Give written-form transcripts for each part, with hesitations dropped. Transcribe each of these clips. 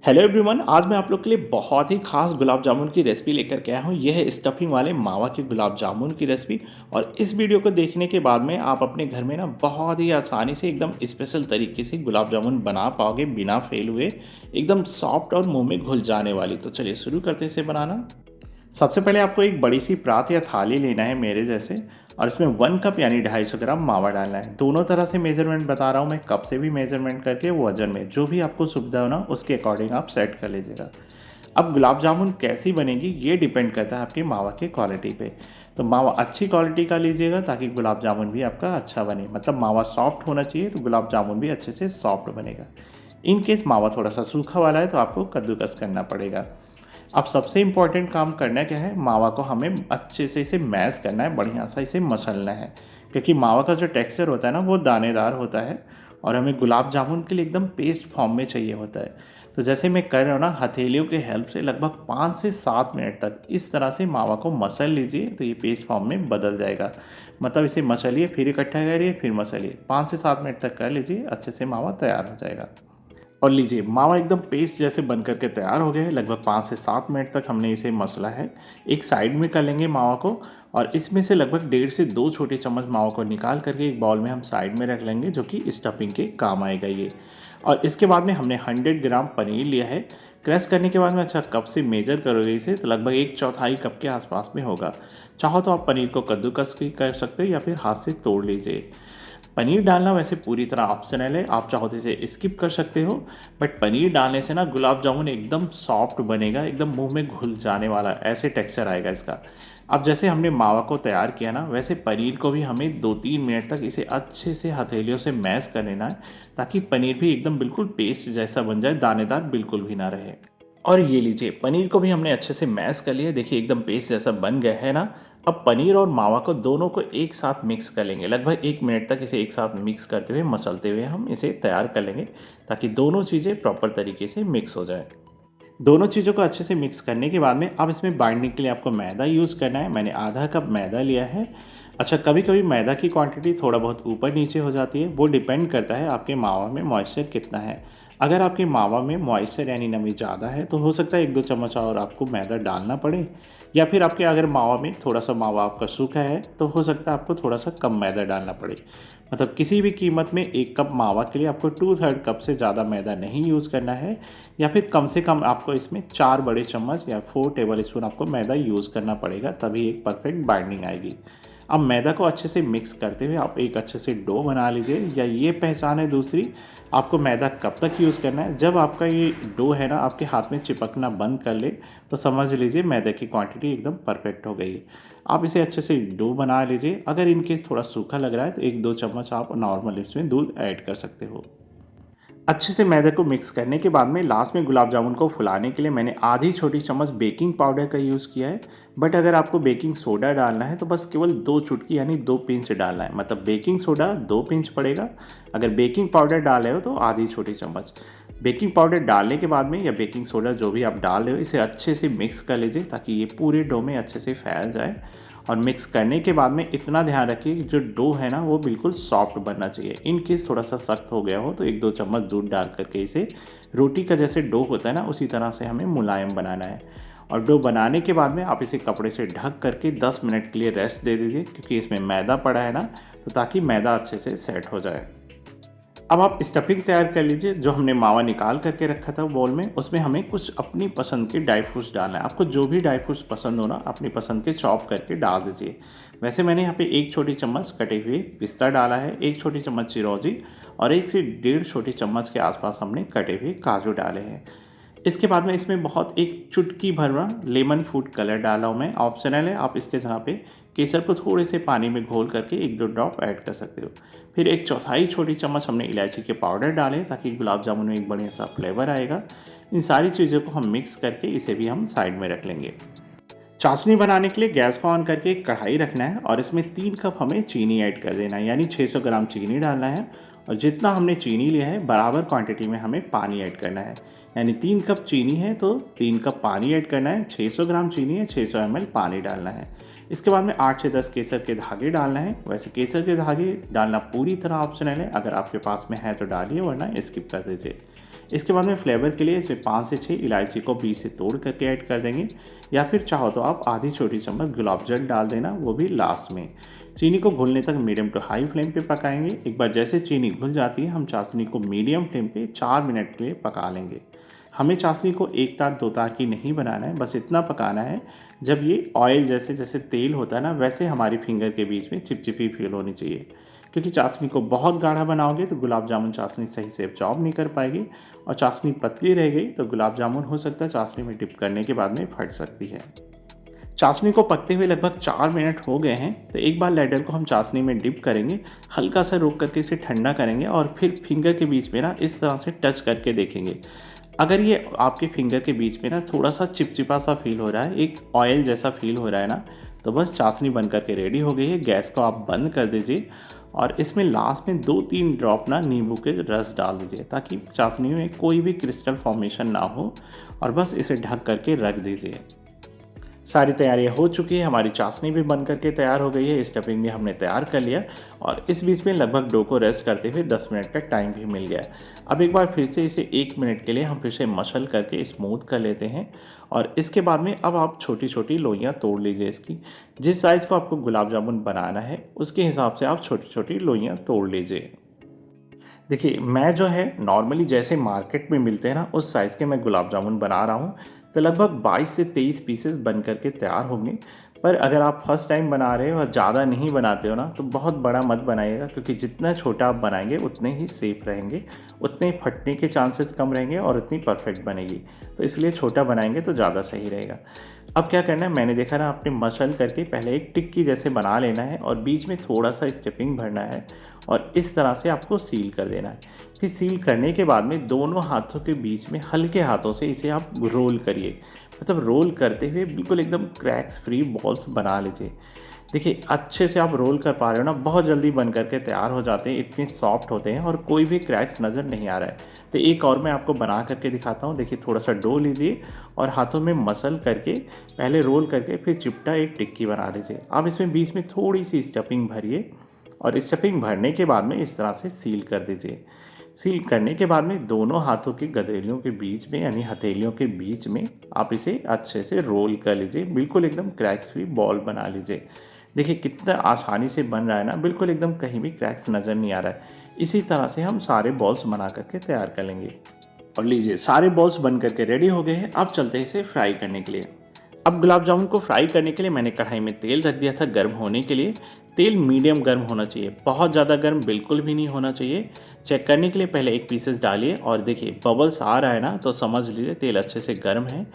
Hello everyone, आज मैं आप लोग के लिए बहुत ही खास गुलाब जामुन की रेसिपी लेकर के आया हूँ। यह है स्टफिंग वाले मावा के गुलाब जामुन की रेसिपी। और इस वीडियो को देखने के बाद में आप अपने घर में ना बहुत ही आसानी से एकदम स्पेशल तरीके से गुलाब जामुन बना पाओगे बिना फेल हुए, एकदम सॉफ्ट और मुंह में घुल जाने वाली। तो चलिए शुरू करते हैं इसे बनाना। सबसे पहले आपको एक बड़ी सी परात या थाली लेना है मेरे जैसे, और इसमें 1 कप यानी 250 ग्राम मावा डालना है। दोनों तरह से मेजरमेंट बता रहा हूँ मैं, कप से भी मेजरमेंट करके वजन में जो भी आपको सुविधा हो ना उसके अकॉर्डिंग आप सेट कर लीजिएगा। अब गुलाब जामुन कैसी बनेगी ये डिपेंड करता है आपके मावा के क्वालिटी पे। तो मावा अच्छी क्वालिटी का लीजिएगा ताकि गुलाब जामुन भी आपका अच्छा बने। मतलब मावा सॉफ्ट होना चाहिए तो गुलाब जामुन भी अच्छे से सॉफ्ट बनेगा। इन केस मावा थोड़ा सा सूखा वाला है तो आपको कद्दूकस करना पड़ेगा। अब सबसे इम्पॉर्टेंट काम करना क्या है, मावा को हमें अच्छे से इसे मैश करना है, बढ़िया सा इसे मसलना है। क्योंकि मावा का जो टेक्सचर होता है ना वो दानेदार होता है और हमें गुलाब जामुन के लिए एकदम पेस्ट फॉर्म में चाहिए होता है। तो जैसे मैं कर रहा हूँ ना, हथेलियों के हेल्प से लगभग 5 से 7 मिनट तक इस तरह से मावा को मसल लीजिए तो ये पेस्ट फॉर्म में बदल जाएगा। मतलब इसे मसलिए, फिर इकट्ठा करिए, फिर मसलिए, 5 से 7 मिनट तक कर लीजिए, अच्छे से मावा तैयार हो जाएगा। और लीजिए मावा एकदम पेस्ट जैसे बन करके तैयार हो गया है। लगभग 5 से 7 मिनट तक हमने इसे मसला है। एक साइड में कर लेंगे मावा को, और इसमें से लगभग 1.5 से 2 छोटे चम्मच मावा को निकाल करके एक बाउल में हम साइड में रख लेंगे, जो कि स्टफिंग के काम आएगा ये। और इसके बाद में हमने 100 ग्राम पनीर लिया है। क्रश करने के बाद में अच्छा कप से मेजर करोगे इसे तो लगभग 1/4 कप के आसपास में होगा। चाहो तो आप पनीर को कद्दूकस भी कर सकते हो या फिर हाथ से तोड़ लीजिए। पनीर डालना वैसे पूरी तरह ऑप्शनल है, आप चाहो तो इसे स्किप कर सकते हो। बट पनीर डालने से ना गुलाब जामुन एकदम सॉफ्ट बनेगा, एकदम मुंह में घुल जाने वाला ऐसे टेक्सचर आएगा इसका। अब जैसे हमने मावा को तैयार किया ना, वैसे पनीर को भी हमें 2-3 मिनट तक इसे अच्छे से हथेलियों से मैश कर लेना है, ताकि पनीर भी एकदम बिल्कुल पेस्ट जैसा बन जाए, दानेदार बिल्कुल भी ना रहे। और ये लीजिए पनीर को भी हमने अच्छे से मैश कर लिया, देखिए एकदम पेस्ट जैसा बन गया है ना। अब पनीर और मावा को दोनों को एक साथ मिक्स कर लेंगे, लगभग 1 मिनट तक इसे एक साथ मिक्स करते हुए मसलते हुए हम इसे तैयार कर लेंगे, ताकि दोनों चीज़ें प्रॉपर तरीके से मिक्स हो जाए। दोनों चीज़ों को अच्छे से मिक्स करने के बाद में अब इसमें बाइंडिंग के लिए आपको मैदा यूज़ करना है। मैंने आधा कप मैदा लिया है। अच्छा, कभी कभी मैदा की क्वांटिटी थोड़ा बहुत ऊपर नीचे हो जाती है, वो डिपेंड करता है आपके मावा में मॉइस्चर कितना है। अगर आपके मावा में मॉइस्चर यानी नमी ज़्यादा है तो हो सकता है 1-2 चम्मच और आपको मैदा डालना पड़े। या फिर आपके अगर मावा में थोड़ा सा मावा आपका सूखा है तो हो सकता है आपको थोड़ा सा कम मैदा डालना पड़े। मतलब किसी भी कीमत में 1 कप मावा के लिए आपको 2/3 कप से ज़्यादा मैदा नहीं यूज़ करना है। या फिर कम से कम आपको इसमें 4 बड़े चम्मच या 4 टेबल स्पून आपको मैदा यूज़ करना पड़ेगा, तभी एक परफेक्ट बाइंडिंग आएगी। अब मैदा को अच्छे से मिक्स करते हुए आप एक अच्छे से डो बना लीजिए। या ये पहचान है दूसरी, आपको मैदा कब तक यूज़ करना है, जब आपका ये डो है ना आपके हाथ में चिपकना बंद कर ले तो समझ लीजिए मैदे की क्वांटिटी एकदम परफेक्ट हो गई है। आप इसे अच्छे से डो बना लीजिए। अगर इनकेस थोड़ा सूखा लग रहा है तो 1-2 चम्मच आप नॉर्मल इसमें दूध ऐड कर सकते हो। अच्छे से मैदे को मिक्स करने के बाद में लास्ट में गुलाब जामुन को फुलाने के लिए मैंने आधी छोटी चम्मच बेकिंग पाउडर का यूज़ किया है। बट अगर आपको बेकिंग सोडा डालना है तो बस केवल 2 चुटकी यानी 2 पिंच डालना है। मतलब बेकिंग सोडा 2 पिंच पड़ेगा, अगर बेकिंग पाउडर डाले हो तो आधी छोटी चम्मच। बेकिंग पाउडर डालने के बाद में या बेकिंग सोडा जो भी आप डाल रहे हो इसे अच्छे से मिक्स कर लीजिए, ताकि ये पूरे डो में अच्छे से फैल जाए। और मिक्स करने के बाद में इतना ध्यान रखिए कि जो डो है ना वो बिल्कुल सॉफ्ट बनना चाहिए। इन केस थोड़ा सा सख्त हो गया हो तो 1-2 चम्मच दूध डाल करके इसे रोटी का जैसे डो होता है ना उसी तरह से हमें मुलायम बनाना है। और डो बनाने के बाद में आप इसे कपड़े से ढक करके 10 मिनट के लिए रेस्ट दे दीजिए, क्योंकि इसमें मैदा पड़ा है ना, तो ताकि मैदा अच्छे से सेट हो जाए। अब आप स्टफिंग तैयार कर लीजिए। जो हमने मावा निकाल करके रखा था बोल में, उसमें हमें कुछ अपनी पसंद के ड्राई फ्रूट्स डालना है। आपको जो भी ड्राई फ्रूट्स पसंद हो ना अपनी पसंद के चॉप करके डाल दीजिए। वैसे मैंने यहाँ पे 1 छोटी चम्मच कटे हुए पिस्ता डाला है, 1 छोटी चम्मच चिरौंजी और 1 से 1.5 छोटी चम्मच के आसपास हमने कटे हुए काजू डाले हैं। इसके बाद में इसमें बहुत एक चुटकी भर में लेमन फूड कलर डाला हूँ मैं, ऑप्शनल है। आप इसके जगह पे केसर को थोड़े से पानी में घोल करके 1-2 ड्रॉप ऐड कर सकते हो। फिर 1/4 छोटी चम्मच हमने इलायची के पाउडर डाले, ताकि गुलाब जामुन में एक बढ़िया सा फ्लेवर आएगा। इन सारी चीज़ों को हम मिक्स करके इसे भी हम साइड में रख लेंगे। चाशनी बनाने के लिए गैस को ऑन करके एक कढ़ाई रखना है और इसमें 3 कप हमें चीनी ऐड कर देना है, यानी 600 ग्राम चीनी डालना है। और जितना हमने चीनी लिया है बराबर क्वांटिटी में हमें पानी ऐड करना है। यानी 3 कप चीनी है तो 3 कप पानी ऐड करना है। 600 ग्राम चीनी है, 600 ml पानी डालना है। इसके बाद में 8 से 10 केसर के धागे डालना है। वैसे केसर के धागे डालना पूरी तरह ऑप्शनल है, अगर आपके पास में है तो डालिए, वरना स्किप कर दीजिए। इसके बाद में फ्लेवर के लिए इसमें 5 से 6 इलायची को बीच से तोड़ करके ऐड कर देंगे, या फिर चाहो तो आप आधी छोटी चम्मच गुलाब जल डाल देना, वो भी लास्ट में। चीनी को घुलने तक मीडियम टू हाई फ्लेम पे पकाएंगे। एक बार जैसे चीनी घुल जाती है, हम चाशनी को मीडियम फ्लेम पे 4 मिनट के लिए पका लेंगे। हमें चाशनी को एक तार दो तार की नहीं बनाना है, बस इतना पकाना है जब ये ऑयल जैसे जैसे तेल होता है ना, वैसे हमारी फिंगर के बीच में चिपचिपी फील होनी चाहिए। क्योंकि चाशनी को बहुत गाढ़ा बनाओगे तो गुलाब जामुन चाशनी सही से एब्जॉर्ब नहीं कर पाएगी, और चाशनी पतली रह गई तो गुलाब जामुन हो सकता है चाशनी में डिप करने के बाद में फट सकती है। चाशनी को पकते हुए लगभग 4 मिनट हो गए हैं, तो एक बार लैडर को हम चाशनी में डिप करेंगे, हल्का सा रोक करके इसे ठंडा करेंगे और फिर फिंगर के बीच में ना इस तरह से टच करके देखेंगे। अगर ये आपके फिंगर के बीच में ना थोड़ा सा चिपचिपा सा फील हो रहा है, एक ऑयल जैसा फील हो रहा है ना, तो बस चाशनी बन करके रेडी हो गई है। गैस को आप बंद कर दीजिए और इसमें लास्ट में 2-3 ड्रॉप ना नींबू के रस डाल दीजिए, ताकि चाशनी में कोई भी क्रिस्टल फॉर्मेशन ना हो, और बस इसे ढक करके रख दीजिए। सारी तैयारियां हो चुकी है, हमारी चाशनी भी बन करके तैयार हो गई है, स्टफिंग भी हमने तैयार कर लिया, और इस बीच में लगभग डो को रेस्ट करते हुए 10 मिनट का टाइम भी मिल गया। अब एक बार फिर से इसे 1 मिनट के लिए हम फिर से मसल करके स्मूथ कर लेते हैं, और इसके बाद में अब आप छोटी छोटी लोइयाँ तोड़ लीजिए इसकी। जिस साइज़ को आपको गुलाब जामुन बनाना है उसके हिसाब से आप छोटी छोटी लोइयाँ तोड़ लीजिए। देखिए, मैं जो है नॉर्मली जैसे मार्केट में मिलते हैं ना, उस साइज़ के मैं गुलाब जामुन बना रहा हूँ, तो लगभग 22 से 23 पीसेस बन करके तैयार होंगे। पर अगर आप फर्स्ट टाइम बना रहे हो और ज़्यादा नहीं बनाते हो ना, तो बहुत बड़ा मत बनाइएगा, क्योंकि जितना छोटा आप बनाएंगे उतने ही सेफ रहेंगे, उतने फटने के चांसेस कम रहेंगे और उतनी परफेक्ट बनेगी। तो इसलिए छोटा बनाएंगे तो ज़्यादा सही रहेगा। अब क्या करना है, मैंने देखा ना, आपने मसल करके पहले एक टिक्की जैसे बना लेना है और बीच में थोड़ा सा स्टफिंग भरना है, और इस तरह से आपको सील कर देना है। फिर सील करने के बाद में दोनों हाथों के बीच में हल्के हाथों से इसे आप रोल करिए, मतलब रोल करते हुए बिल्कुल एकदम क्रैक्स फ्री बॉल्स बना लीजिए। देखिए, अच्छे से आप रोल कर पा रहे हो ना, बहुत जल्दी बन करके तैयार हो जाते हैं, इतने सॉफ्ट होते हैं और कोई भी क्रैक्स नज़र नहीं आ रहा है। तो एक और मैं आपको बना करके दिखाता हूँ। देखिए, थोड़ा सा डो लीजिए और हाथों में मसल करके पहले रोल करके फिर चिपटा एक टिक्की बना लीजिए। आप इसमें बीच में थोड़ी सी स्टफिंग भरिए, और स्टफिंग भरने के बाद में इस तरह से सील कर दीजिए। सील करने के बाद में दोनों हाथों की गदेलियों के बीच में, यानी हथेलियों के बीच में, आप इसे अच्छे से रोल कर लीजिए, बिल्कुल एकदम क्रैक्स फ्री बॉल बना लीजिए। देखिए कितना आसानी से बन रहा है ना, बिल्कुल एकदम कहीं भी क्रैक्स नज़र नहीं आ रहा है। इसी तरह से हम सारे बॉल्स बना करके तैयार कर लेंगे। और लीजिए, सारे बॉल्स बन करके रेडी हो गए हैं। अब चलते हैं इसे फ्राई करने के लिए। अब गुलाब जामुन को फ्राई करने के लिए मैंने कढ़ाई में तेल रख दिया था गर्म होने के लिए। तेल मीडियम गर्म होना चाहिए, बहुत ज़्यादा गर्म बिल्कुल भी नहीं होना चाहिए। चेक करने के लिए पहले एक पीसेस डालिए, और देखिए बबल्स आ रहा है ना, तो समझ लीजिए तेल अच्छे से गर्म है।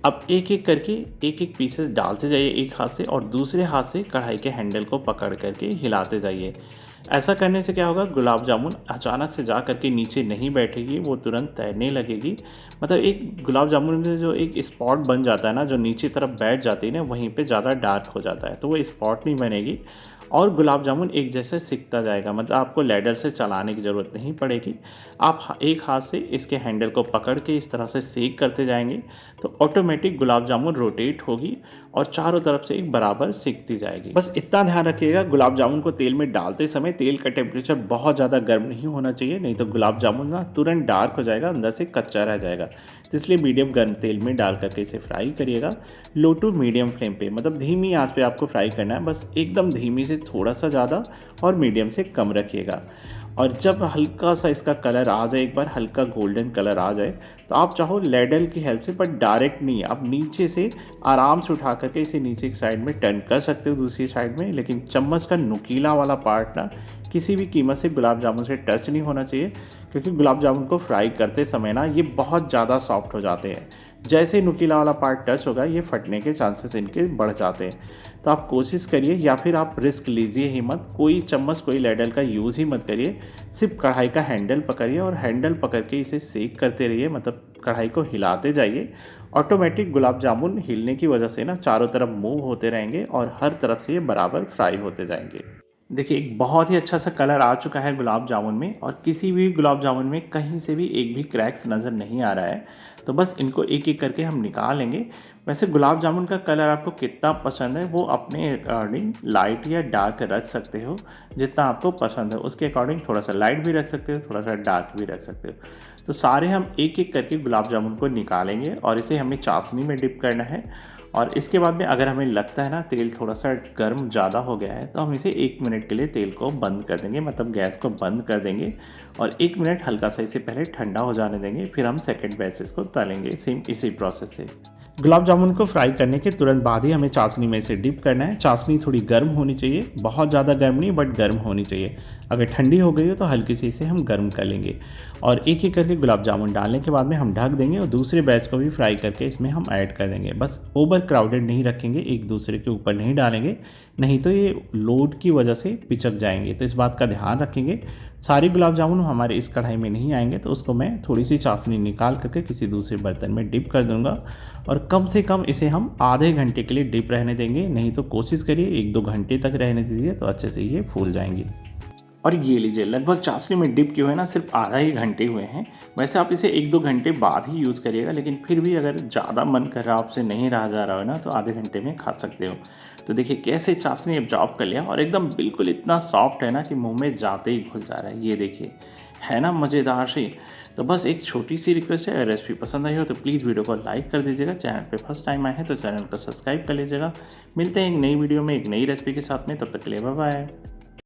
अब एक एक करके एक एक पीसेस डालते जाइए एक हाथ से, और दूसरे हाथ से कढ़ाई के हैंडल को पकड़ करके हिलाते जाइए। ऐसा करने से क्या होगा, गुलाब जामुन अचानक से जा करके नीचे नहीं बैठेगी, वो तुरंत तैरने लगेगी। मतलब एक गुलाब जामुन में जो एक स्पॉट बन जाता है ना, जो नीचे तरफ बैठ जाती है ना, वहीं पे ज़्यादा डार्क हो जाता है, तो वो स्पॉट नहीं बनेगी और गुलाब जामुन एक जैसे सिकता जाएगा। मतलब आपको लैडर से चलाने की ज़रूरत नहीं पड़ेगी। आप एक हाथ से इसके हैंडल को पकड़ के इस तरह से सेक करते जाएंगे, तो ऑटोमेटिक गुलाब जामुन रोटेट होगी और चारों तरफ से एक बराबर सिकती जाएगी। बस इतना ध्यान रखिएगा, गुलाब जामुन को तेल में डालते समय तेल का टेम्परेचर बहुत ज़्यादा गर्म नहीं होना चाहिए, नहीं तो गुलाब जामुन ना तुरंत डार्क हो जाएगा, अंदर से कच्चा रह जाएगा। तो इसलिए मीडियम गर्म तेल में डाल करके इसे फ्राई करिएगा, लो टू मीडियम फ्लेम पे, मतलब धीमी आंच पे आपको फ्राई करना है। बस एकदम धीमी से थोड़ा सा ज़्यादा और मीडियम से कम रखिएगा। और जब हल्का सा इसका कलर आ जाए, एक बार हल्का गोल्डन कलर आ जाए, तो आप चाहो लैडल की हेल्प से, बट डायरेक्ट नहीं, आप नीचे से आराम से उठा करके इसे नीचे की साइड में टर्न कर सकते हो दूसरी साइड में, लेकिन चम्मच का नुकीला वाला पार्ट ना किसी भी कीमत से गुलाब जामुन से टच नहीं होना चाहिए, क्योंकि गुलाब जामुन को फ्राई करते समय ना ये बहुत ज़्यादा सॉफ्ट हो जाते हैं। जैसे ही नुकीला वाला पार्ट टच होगा, ये फटने के चांसेस इनके बढ़ जाते हैं। तो आप कोशिश करिए, या फिर आप रिस्क लीजिए ही मत, कोई चम्मच कोई लैडल का यूज़ ही मत करिए। सिर्फ कढ़ाई का हैंडल पकड़िए और हैंडल पकड़ के इसे सेक करते रहिए, मतलब कढ़ाई को हिलाते जाइए। ऑटोमेटिक गुलाब जामुन हिलने की वजह से ना चारों तरफ मूव होते रहेंगे और हर तरफ से ये बराबर फ्राई होते जाएंगे। देखिए, एक बहुत ही अच्छा सा कलर आ चुका है गुलाब जामुन में, और किसी भी गुलाब जामुन में कहीं से भी एक भी क्रैक्स नज़र नहीं आ रहा है। तो बस इनको एक एक करके हम निकाल लेंगे। वैसे गुलाब जामुन का कलर आपको कितना पसंद है, वो अपने अकॉर्डिंग लाइट या डार्क रख सकते हो, जितना आपको पसंद है उसके अकॉर्डिंग थोड़ा सा लाइट भी रख सकते हो, थोड़ा सा डार्क भी रख सकते हो। तो सारे हम एक एक करके गुलाब जामुन को निकालेंगे और इसे हमें चाशनी में डिप करना है। और इसके बाद में अगर हमें लगता है ना तेल थोड़ा सा गर्म ज़्यादा हो गया है, तो हम इसे 1 मिनट के लिए तेल को बंद कर देंगे, मतलब गैस को बंद कर देंगे और 1 मिनट हल्का सा इसे पहले ठंडा हो जाने देंगे, फिर हम सेकंड बैच इसको तलेंगे सेम इसी प्रोसेस से। गुलाब जामुन को फ्राई करने के तुरंत बाद ही हमें चाशनी में इसे डिप करना है। चाशनी थोड़ी गर्म होनी चाहिए, बहुत ज़्यादा गर्म नहीं बट गर्म होनी चाहिए। अगर ठंडी हो गई हो तो हल्की सी इसे हम गर्म कर लेंगे और एक एक करके गुलाब जामुन डालने के बाद में हम ढक देंगे और दूसरे बैच को भी फ्राई करके इसमें हम ऐड कर देंगे। बस ओवर क्राउडेड नहीं रखेंगे, एक दूसरे के ऊपर नहीं डालेंगे, नहीं तो ये लोड की वजह से पिचक जाएंगे, तो इस बात का ध्यान रखेंगे। सारे गुलाब जामुन हमारे इस कढ़ाई में नहीं आएंगे, तो उसको मैं थोड़ी सी चाशनी निकाल करके किसी दूसरे बर्तन में डिप कर दूंगा और कम से कम इसे हम आधे घंटे के लिए डिप रहने देंगे, नहीं तो कोशिश करिए 1-2 घंटे तक रहने दीजिए, तो अच्छे से ये फूल जाएंगी। और ये लीजिए लगभग चाशनी में डिप किए हुए ना सिर्फ आधा ही घंटे हुए हैं। वैसे आप इसे 1-2 घंटे बाद ही यूज़ करिएगा, लेकिन फिर भी अगर ज़्यादा मन कर रहा आपसे नहीं रहा जा रहा है ना, तो आधे घंटे में खा सकते हो। तो देखिए कैसे चाशनी एब्जॉर्ब कर लिया और एकदम बिल्कुल इतना सॉफ्ट है ना कि मुंह में जाते ही घुल जा रहा है। ये देखिए है ना मज़ेदार सी। तो बस एक छोटी सी रिक्वेस्ट है, अगर रेसिपी पसंद आई हो तो प्लीज़ वीडियो को लाइक कर दीजिएगा। चैनल पे फर्स्ट टाइम आए हैं तो चैनल को सब्सक्राइब कर लीजिएगा। मिलते हैं एक नई वीडियो में एक नई रेसिपी के साथ में, तब तक के लिए बाय बाय।